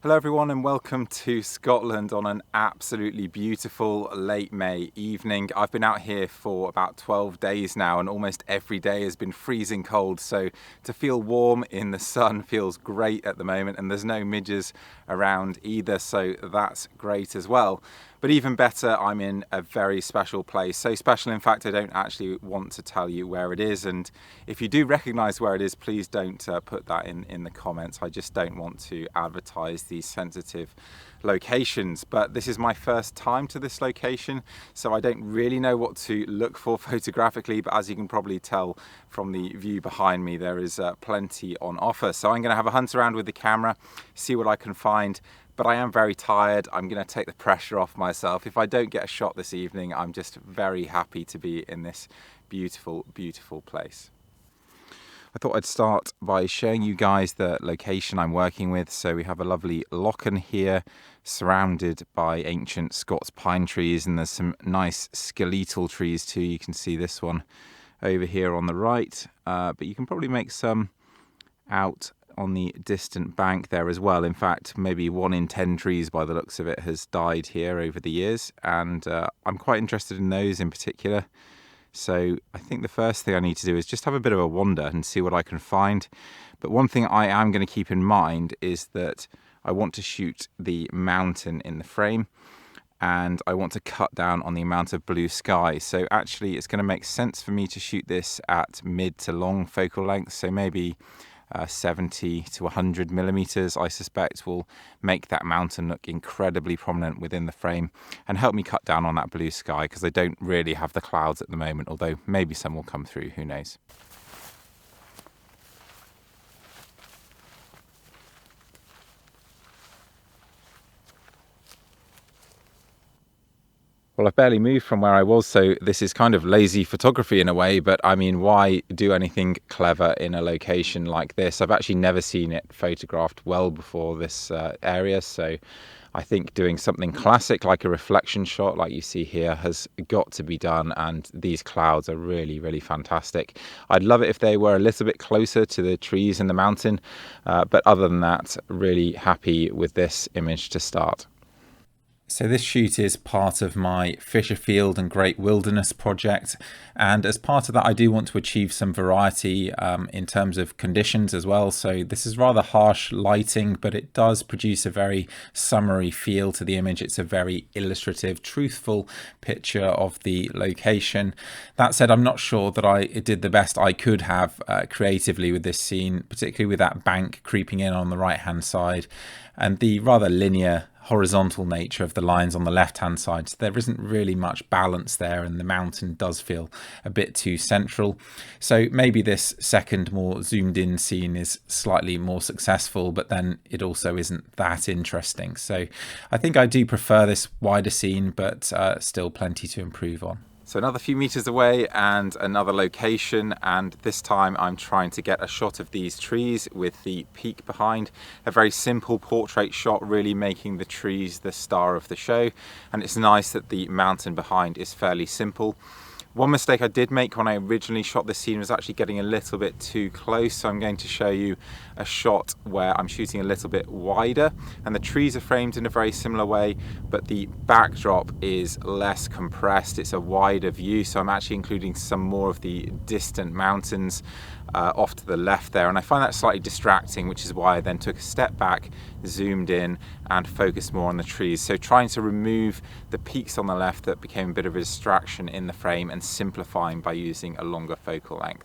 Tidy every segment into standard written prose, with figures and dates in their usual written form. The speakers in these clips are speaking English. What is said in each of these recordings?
Hello everyone and welcome to Scotland on an absolutely beautiful late May evening. I've been out here for about 12 days now and almost every day has been freezing cold, so to feel warm in the sun feels great at the moment, and there's no midges around either, so that's great as well. But even better, I'm in a very special place. So special, in fact, I don't actually want to tell you where it is. And if you do recognise where it is, please don't put that in the comments. I just don't want to advertise these sensitive locations. But this is my first time to this location, so I don't really know what to look for photographically. But as you can probably tell from the view behind me, there is plenty on offer. So I'm going to have a hunt around with the camera, see what I can find. But I am very tired. I'm going to take the pressure off myself. If I don't get a shot this evening, I'm just very happy to be in this beautiful, beautiful place. I thought I'd start by showing you guys the location I'm working with. So we have a lovely lochen here, surrounded by ancient Scots pine trees, and there's some nice skeletal trees too. You can see this one over here on the right, but you can probably make some out on the distant bank there as well. In fact, maybe 1 in 10 trees by the looks of it has died here over the years, and I'm quite interested in those in particular. So I think the first thing I need to do is just have a bit of a wander and see what I can find. But one thing I am going to keep in mind is that I want to shoot the mountain in the frame, and I want to cut down on the amount of blue sky. So actually it's going to make sense for me to shoot this at mid to long focal length, so maybe 70 to 100 millimeters, I suspect, will make that mountain look incredibly prominent within the frame and help me cut down on that blue sky, because I don't really have the clouds at the moment, although maybe some will come through, who knows. Well, I've barely moved from where I was, so this is kind of lazy photography in a way, but I mean, why do anything clever in a location like this? I've actually never seen it photographed well before this area, so I think doing something classic like a reflection shot like you see here has got to be done, and these clouds are really, really fantastic. I'd love it if they were a little bit closer to the trees and the mountain, but other than that, really happy with this image to start. So this shoot is part of my Fisherfield and Great Wilderness project, and as part of that I do want to achieve some variety in terms of conditions as well. So this is rather harsh lighting, but it does produce a very summery feel to the image. It's a very illustrative, truthful picture of the location. That said, I'm not sure that I did the best I could have creatively with this scene, particularly with that bank creeping in on the right hand side and the rather linear horizontal nature of the lines on the left hand side. So there isn't really much balance there, and the mountain does feel a bit too central. So maybe this second more zoomed in scene is slightly more successful, but then it also isn't that interesting. So I think I do prefer this wider scene, but still plenty to improve on. So another few meters away and another location, and this time I'm trying to get a shot of these trees with the peak behind. A very simple portrait shot, really making the trees the star of the show, and it's nice that the mountain behind is fairly simple. One mistake I did make when I originally shot this scene was actually getting a little bit too close, so I'm going to show you a shot where I'm shooting a little bit wider and the trees are framed in a very similar way, but the backdrop is less compressed. It's a wider view, so I'm actually including some more of the distant mountains off to the left there, and I find that slightly distracting, which is why I then took a step back, zoomed in and focused more on the trees. So trying to remove the peaks on the left that became a bit of a distraction in the frame and simplifying by using a longer focal length.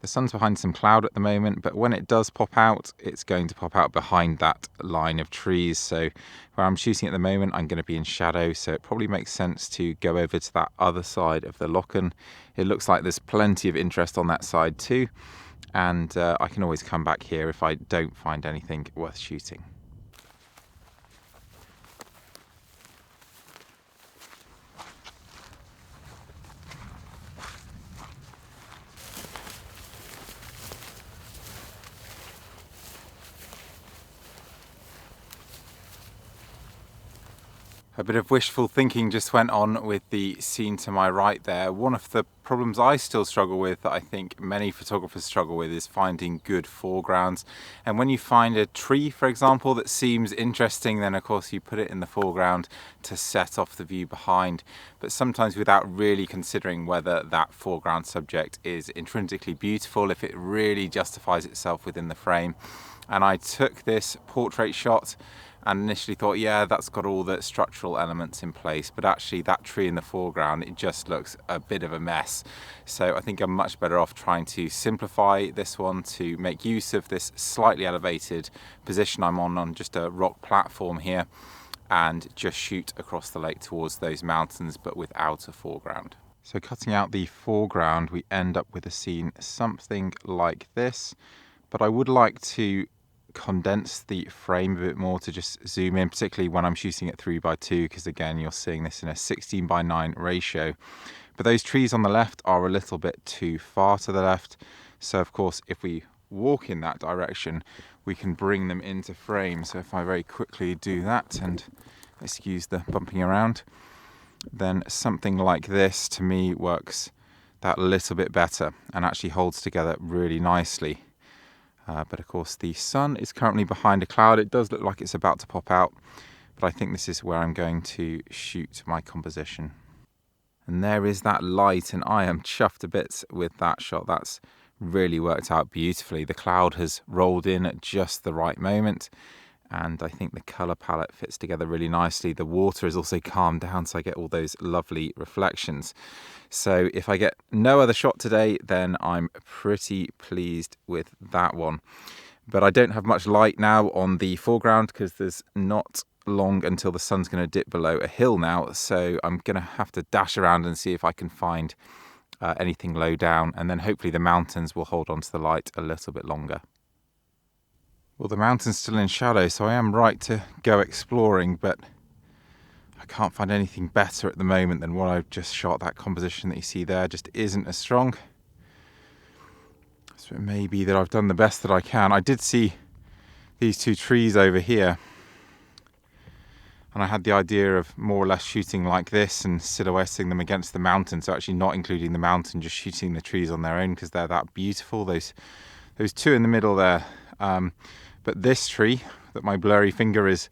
The sun's behind some cloud at the moment, but when it does pop out, it's going to pop out behind that line of trees. So where I'm shooting at the moment, I'm going to be in shadow, so it probably makes sense to go over to that other side of the lochen. It looks like there's plenty of interest on that side too, and I can always come back here if I don't find anything worth shooting. A bit of wishful thinking just went on with the scene to my right there. One of the problems I still struggle with, that I think many photographers struggle with, is finding good foregrounds. And when you find a tree, for example, that seems interesting, then of course you put it in the foreground to set off the view behind. But sometimes without really considering whether that foreground subject is intrinsically beautiful, if it really justifies itself within the frame. And I took this portrait shot and initially thought, yeah, that's got all the structural elements in place, but actually that tree in the foreground, it just looks a bit of a mess. So I think I'm much better off trying to simplify this one to make use of this slightly elevated position I'm on just a rock platform here, and just shoot across the lake towards those mountains, but without a foreground. So cutting out the foreground, we end up with a scene something like this, but I would like to condense the frame a bit more to just zoom in, particularly when I'm shooting at 3:2, because again you're seeing this in a 16:9 ratio. But those trees on the left are a little bit too far to the left, so of course if we walk in that direction we can bring them into frame. So if I very quickly do that, and excuse the bumping around, then something like this to me works that little bit better and actually holds together really nicely. But of course the sun is currently behind a cloud. It does look like it's about to pop out, but I think this is where I'm going to shoot my composition. And there is that light, and I am chuffed a bit with that shot. That's really worked out beautifully. The cloud has rolled in at just the right moment, and I think the colour palette fits together really nicely. The water is also calmed down, so I get all those lovely reflections. So if I get no other shot today, then I'm pretty pleased with that one. But I don't have much light now on the foreground because there's not long until the sun's going to dip below a hill now. So I'm going to have to dash around and see if I can find anything low down, and then hopefully the mountains will hold on to the light a little bit longer. Well, the mountain's still in shadow, so I am right to go exploring, but I can't find anything better at the moment than what I've just shot. That composition that you see there just isn't as strong. So it may be that I've done the best that I can. I did see these two trees over here, and I had the idea of more or less shooting like this and silhouetting them against the mountain, so actually not including the mountain, just shooting the trees on their own because they're that beautiful, those two in the middle there. But this tree that my blurry finger is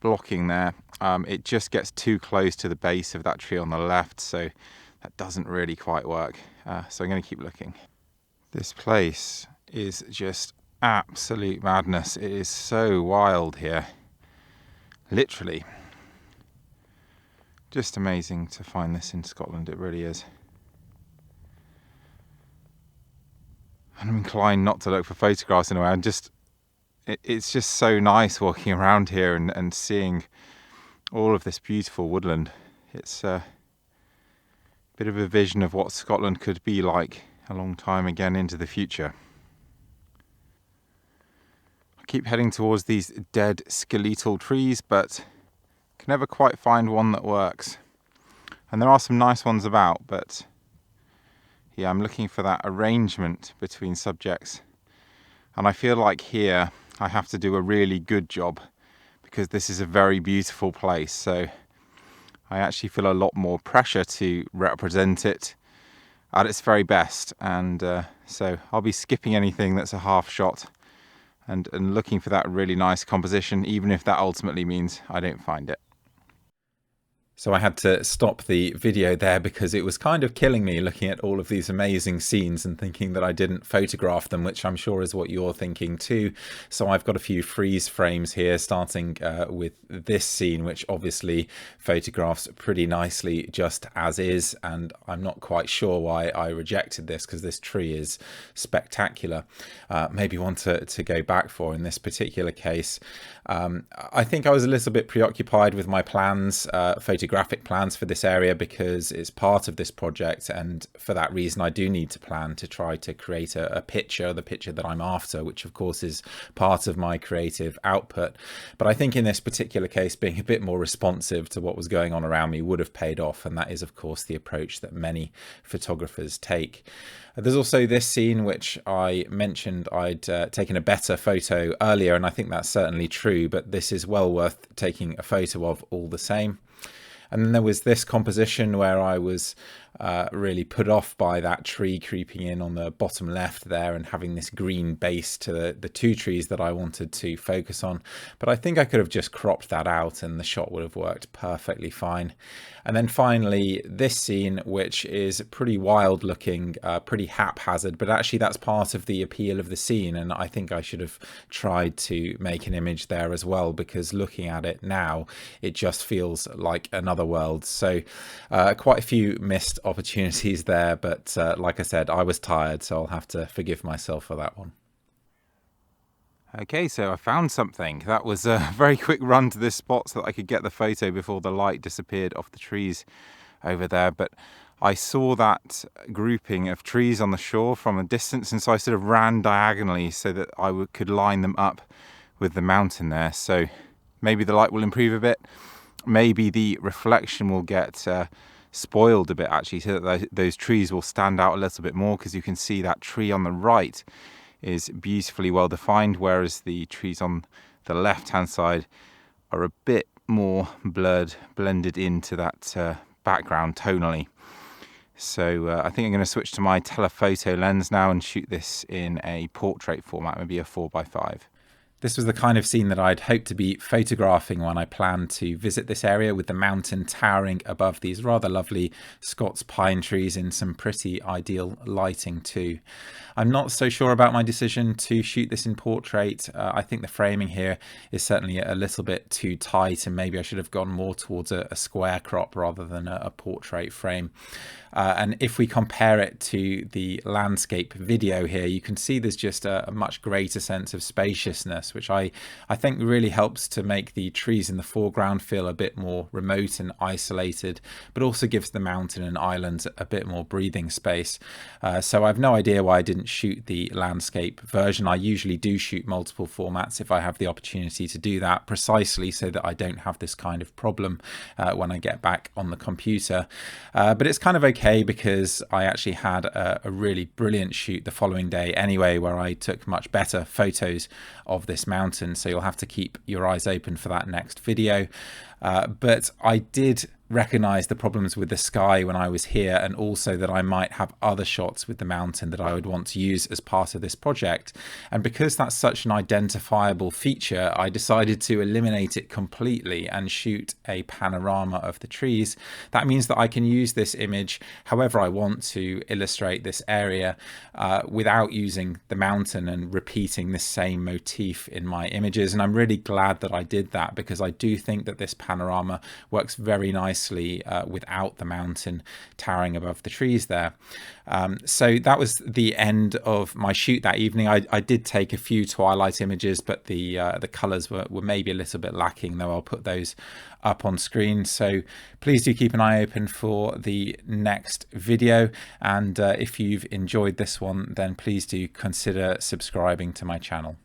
blocking there, it just gets too close to the base of that tree on the left, so that doesn't really quite work. So I'm going to keep looking. This place is just absolute madness. It is so wild here, literally. Just amazing to find this in Scotland, it really is. And I'm inclined not to look for photographs in a way. It's just so nice walking around here and seeing all of this beautiful woodland. It's a bit of a vision of what Scotland could be like a long time again into the future. I keep heading towards these dead skeletal trees, but can never quite find one that works. And there are some nice ones about, but yeah, I'm looking for that arrangement between subjects. And I feel like here I have to do a really good job because this is a very beautiful place. So I actually feel a lot more pressure to represent it at its very best. And so I'll be skipping anything that's a half shot and looking for that really nice composition, even if that ultimately means I don't find it. So I had to stop the video there because it was kind of killing me looking at all of these amazing scenes and thinking that I didn't photograph them, which I'm sure is what you're thinking too. So I've got a few freeze frames here, starting with this scene, which obviously photographs pretty nicely just as is. And I'm not quite sure why I rejected this because this tree is spectacular. Maybe one to go back for in this particular case. I think I was a little bit preoccupied with my plans, photographic plans for this area, because it's part of this project, and for that reason I do need to plan to try to create a picture, the picture that I'm after, which of course is part of my creative output. But I think in this particular case, being a bit more responsive to what was going on around me would have paid off, and that is of course the approach that many photographers take. There's also this scene which I mentioned I'd taken a better photo earlier, and I think that's certainly true, but this is well worth taking a photo of all the same. And then there was this composition where I was really put off by that tree creeping in on the bottom left there and having this green base to the two trees that I wanted to focus on. But I think I could have just cropped that out and the shot would have worked perfectly fine. And then finally, this scene, which is pretty wild looking, pretty haphazard, but actually that's part of the appeal of the scene. And I think I should have tried to make an image there as well, because looking at it now, it just feels like another world. So quite a few missed opportunities there, but like I said, I was tired, so I'll have to forgive myself for that one. Okay, so I found something. That was a very quick run to this spot so that I could get the photo before the light disappeared off the trees over there. But I saw that grouping of trees on the shore from a distance, and so I sort of ran diagonally so that I could line them up with the mountain there. So maybe the light will improve a bit. Maybe the reflection will get spoiled a bit, actually, so that those trees will stand out a little bit more, because you can see that tree on the right is beautifully well defined, whereas the trees on the left hand side are a bit more blurred, blended into that background tonally. So I think I'm going to switch to my telephoto lens now and shoot this in a portrait format, maybe a 4x5. This was the kind of scene that I'd hoped to be photographing when I planned to visit this area, with the mountain towering above these rather lovely Scots pine trees in some pretty ideal lighting too. I'm not so sure about my decision to shoot this in portrait. I think the framing here is certainly a little bit too tight, and maybe I should have gone more towards a square crop rather than a portrait frame. And if we compare it to the landscape video here, you can see there's just a much greater sense of spaciousness, which I think really helps to make the trees in the foreground feel a bit more remote and isolated, but also gives the mountain and islands a bit more breathing space. So I've no idea why I didn't shoot the landscape version. I usually do shoot multiple formats if I have the opportunity to do that, precisely so that I don't have this kind of problem when I get back on the computer. But it's kind of okay, because I actually had a really brilliant shoot the following day anyway, where I took much better photos of this mountain, so you'll have to keep your eyes open for that next video. But I did recognize the problems with the sky when I was here, and also that I might have other shots with the mountain that I would want to use as part of this project. And because that's such an identifiable feature, I decided to eliminate it completely and shoot a panorama of the trees. That means that I can use this image however I want to illustrate this area without using the mountain and repeating the same motif in my images. And I'm really glad that I did that, because I do think that this panorama works very nicely without the mountain towering above the trees there. So that was the end of my shoot that evening. I did take a few twilight images, but the colours were maybe a little bit lacking, though I'll put those up on screen. So please do keep an eye open for the next video, and if you've enjoyed this one, then please do consider subscribing to my channel.